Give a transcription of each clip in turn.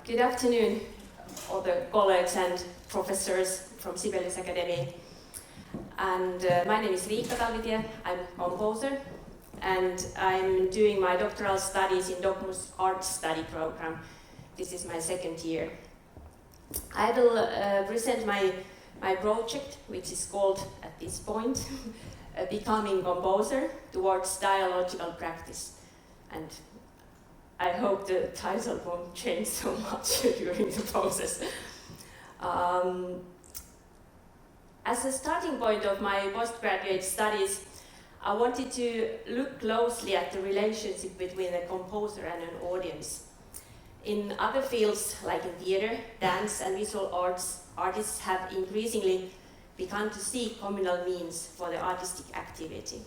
Good afternoon, all the colleagues and professors from Sibelius Academy. And my name is Riikka Talvitie. I'm a composer, and I'm doing my doctoral studies in Docmus Art Study program. This is my second year. I will present my project, which is called, at this point, Becoming Composer Towards Dialogical Practice. And I hope the title won't change so much during the process. As a starting point of my postgraduate studies, I wanted to look closely at the relationship between a composer and an audience. In other fields, like in theater, dance, and visual arts, artists have increasingly begun to seek communal means for their artistic activity.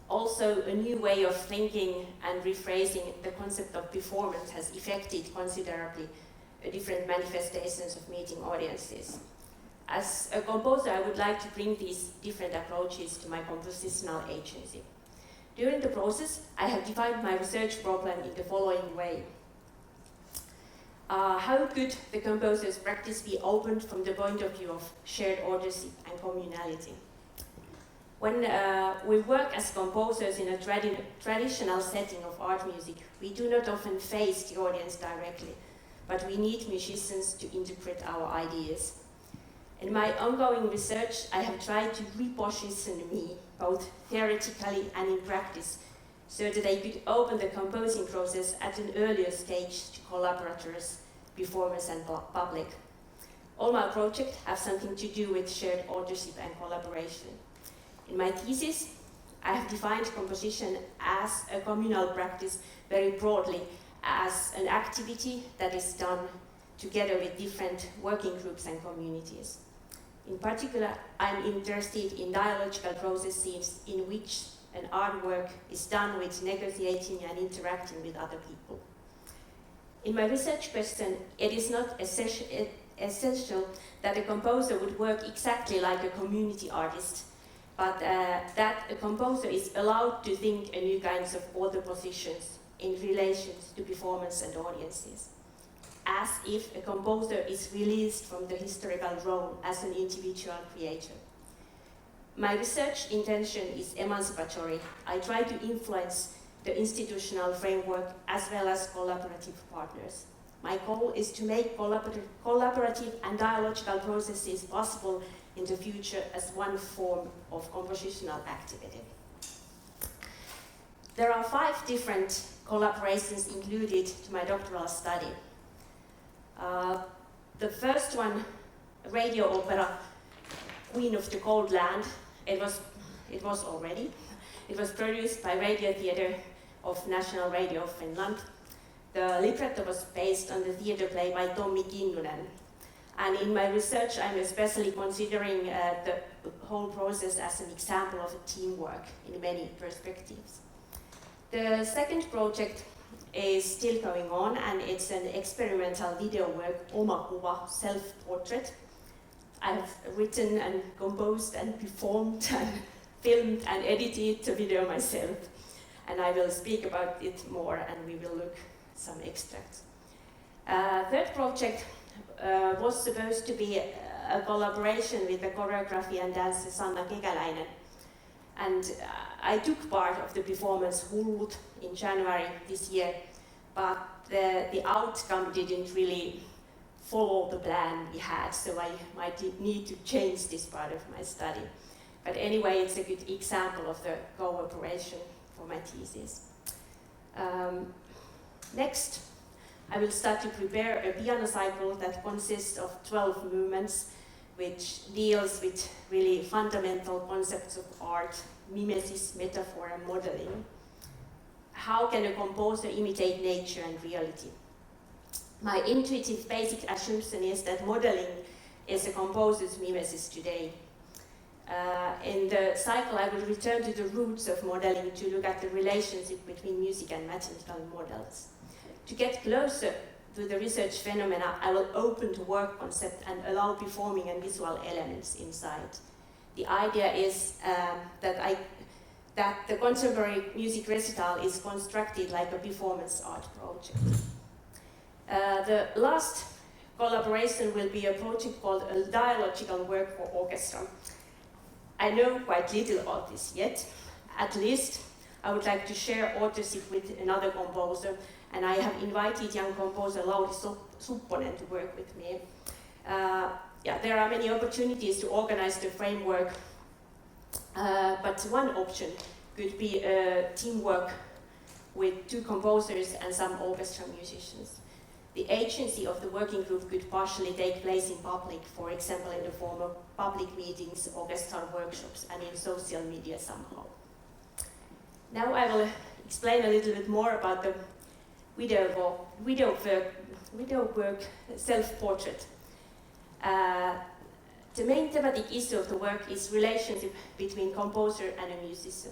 Also, a new way of thinking and rephrasing the concept of performance has affected considerably different manifestations of meeting audiences. As a composer, I would like to bring these different approaches to my compositional agency. During the process, I have defined my research problem in the following way. How could the composer's practice be opened from the point of view of shared authorship and communality? When we work as composers in a traditional setting of art music, we do not often face the audience directly, but we need musicians to interpret our ideas. In my ongoing research, I have tried to reposition me, both theoretically and in practice, so that I could open the composing process at an earlier stage to collaborators, performers, and public. All my projects have something to do with shared authorship and collaboration. In my thesis, I have defined composition as a communal practice very broadly, as an activity that is done together with different working groups and communities. In particular, I'm interested in dialogical processes in which an artwork is done with negotiating and interacting with other people. In my research question, it is not essential that a composer would work exactly like a community artist, but that a composer is allowed to think in new kinds of author positions in relation to performance and audiences, as if a composer is released from the historical role as an individual creator. My research intention is emancipatory. I try to influence the institutional framework as well as collaborative partners. My goal is to make collaborative and dialogical processes possible in the future as one form of compositional activity. There are 5 different collaborations included to my doctoral study. The first one, radio opera, Queen of the Cold Land, it was produced by Radio Theatre of National Radio of Finland. The libretto was based on the theatre play by Tommi Kinnunen. And in my research, I'm especially considering the whole process as an example of teamwork in many perspectives. The second project is still going on, and it's an experimental video work, Oma Kuva, self-portrait. I've written and composed and performed and filmed and edited the video myself. And I will speak about it more, and we will look at some extracts. Third project was supposed to be a collaboration with the choreography and dancer Sanna Kekäläinen. And I took part of the performance Hullut in January this year, but the outcome didn't really follow the plan we had, so I might need to change this part of my study. But anyway, it's a good example of the cooperation for my thesis. Next, I will start to prepare a piano cycle that consists of 12 movements, which deals with really fundamental concepts of art, mimesis, metaphor, and modeling. How can a composer imitate nature and reality? My intuitive basic assumption is that modeling is a composer's mimesis today. In the cycle, I will return to the roots of modeling to look at the relationship between music and mathematical models. To get closer to the research phenomena, I will open the work concept and allow performing and visual elements inside. The idea is that the contemporary music recital is constructed like a performance art project. The last collaboration will be a project called a Dialogical Work for Orchestra. I know quite little about this yet. At least I would like to share authorship with another composer, and I have invited young composer Lauri Supponen to work with me. There are many opportunities to organize the framework, but one option could be teamwork with 2 composers and some orchestra musicians. The agency of the working group could partially take place in public, for example in the form of public meetings, orchestral workshops, and in social media somehow. Now I will explain a little bit more about the widow work self-portrait. The main thematic issue of the work is relationship between composer and a musician,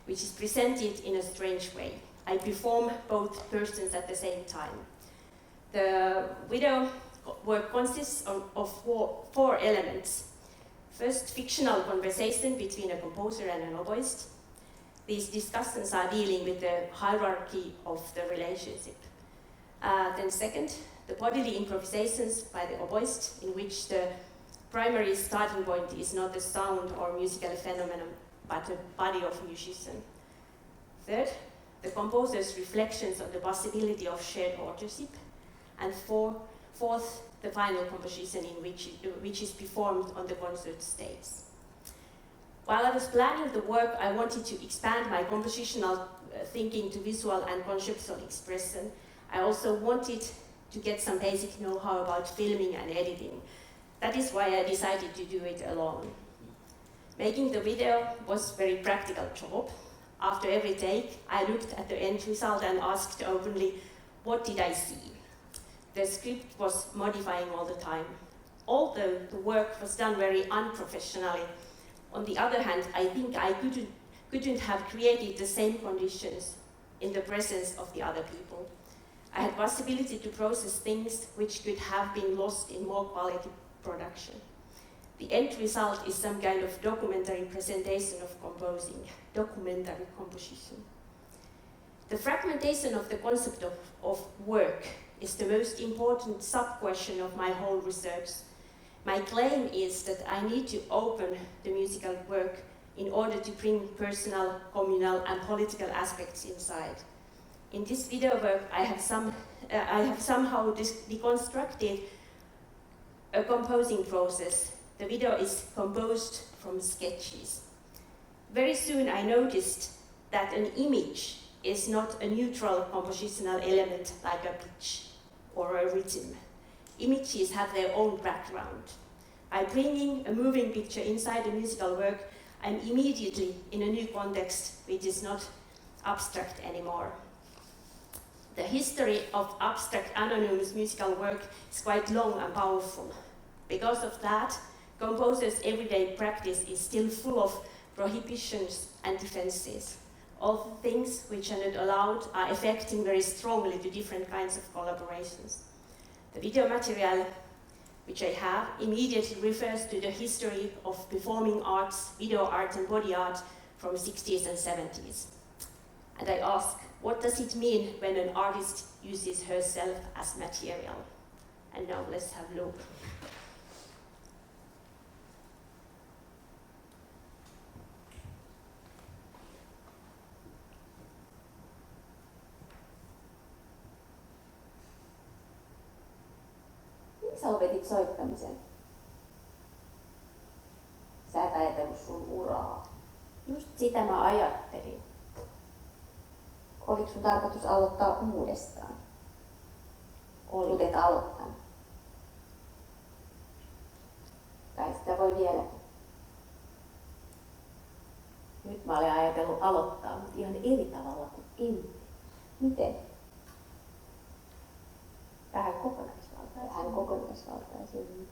which is presented in a strange way. I perform both persons at the same time. The widow work consists of four elements. First, fictional conversation between a composer and an oboist. These discussions are dealing with the hierarchy of the relationship. Then second, the bodily improvisations by the oboist, in which the primary starting point is not the sound or musical phenomenon, but the body of musician. Third, the composer's reflections on the possibility of shared authorship. And fourth, the final composition in which is performed on the concert stage. While I was planning the work, I wanted to expand my compositional thinking to visual and conceptual expression. I also wanted to get some basic know-how about filming and editing. That is why I decided to do it alone. Making the video was a very practical job. After every take, I looked at the end result and asked openly, what did I see? The script was modifying all the time. Although the work was done very unprofessionally, on the other hand, I think I couldn't have created the same conditions in the presence of the other people. I had possibility to process things which could have been lost in more quality production. The end result is some kind of documentary presentation of composing, documentary composition. The fragmentation of the concept of work is the most important sub-question of my whole research. My claim is that I need to open the musical work in order to bring personal, communal, and political aspects inside. In this video work, I have somehow deconstructed a composing process. The video is composed from sketches. Very soon I noticed that an image is not a neutral compositional element like a pitch or a rhythm. Images have their own background. By bringing a moving picture inside the musical work, I'm immediately in a new context which is not abstract anymore. The history of abstract anonymous musical work is quite long and powerful. Because of that, composers' everyday practice is still full of prohibitions and defenses. All the things which are not allowed are affecting very strongly the different kinds of collaborations. The video material which I have immediately refers to the history of performing arts, video art and body art from 60s and 70s. And I ask, what does it mean when an artist uses herself as material? And now let's have a look. Sä lopetit soittamisen? Sä et ajatellut sun uraa. Just sitä mä ajattelin. Oliko sun tarkoitus aloittaa uudestaan? Oli. Et aloittanut. Tai sitä voi vielä. Nyt mä olen ajatellut aloittaa, mutta ihan eri tavalla kuin ennen. Miten? Vähän kokonaisvaltaisemmin. Vähän kokonaisvaltaisemmin.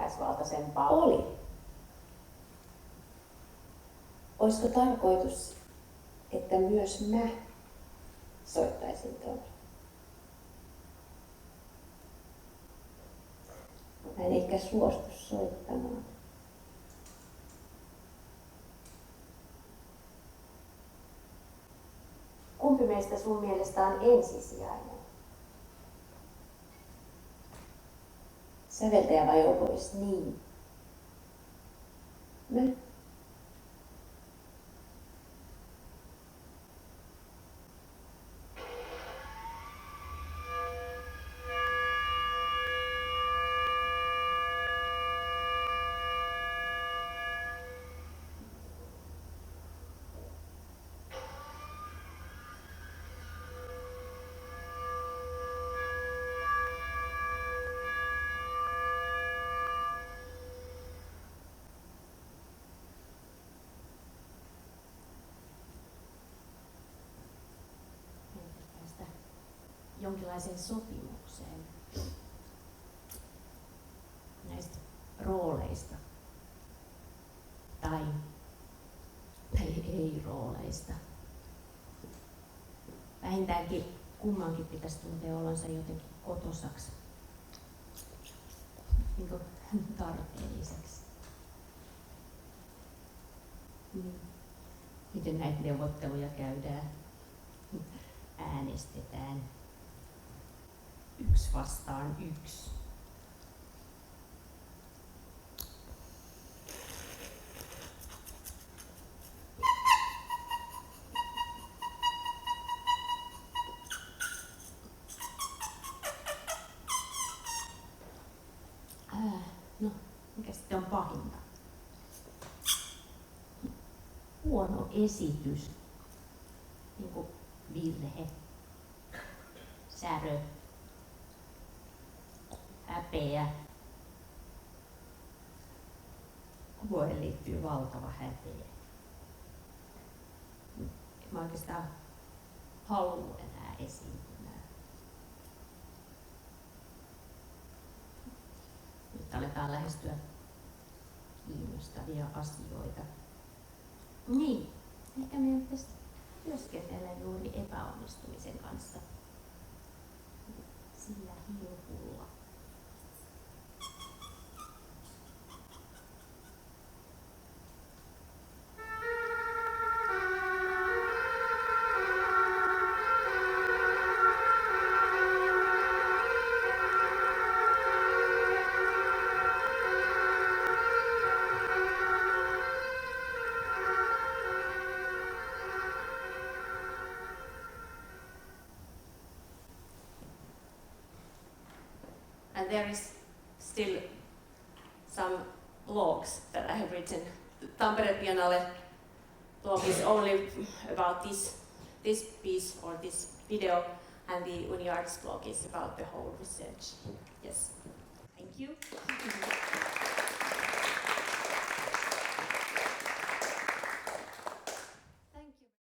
kokonaisvaltaisempaa? Oli. Olisiko tarkoitus, että myös mä soittaisin tuolla? Mä en ehkä suostu soittamaan. Kumpi meistä sun mielestä on ensisijainen? Säveltäjä vai oboist? Niin. Mä. Jonkinlaiseen sopimukseen näistä rooleista tai ei-rooleista. Vähintäänkin kummankin pitäisi tuntea olonsa jotenkin kotosaksi, niin kuin tarpeelliseksi. Miten näitä neuvotteluja käydään? Äänestetään 1-1. No, mikä sitten on pahinta? Huono esitys, niin kuin virhe, särö, häpeä. Kuvoihin liittyy valtava häpeä. En mä oikeastaan halua enää esiintymään. Nyt aletaan lähestyä kiinnostavia asioita. Niin, ehkä meidän pitäisi työskennellä juuri epäonnistumisen kanssa. Sillä hilkulla. And there is still some blogs that I have written. Tampere Biennale blog is only about this piece or this video, and the UniArts blog is about the whole research.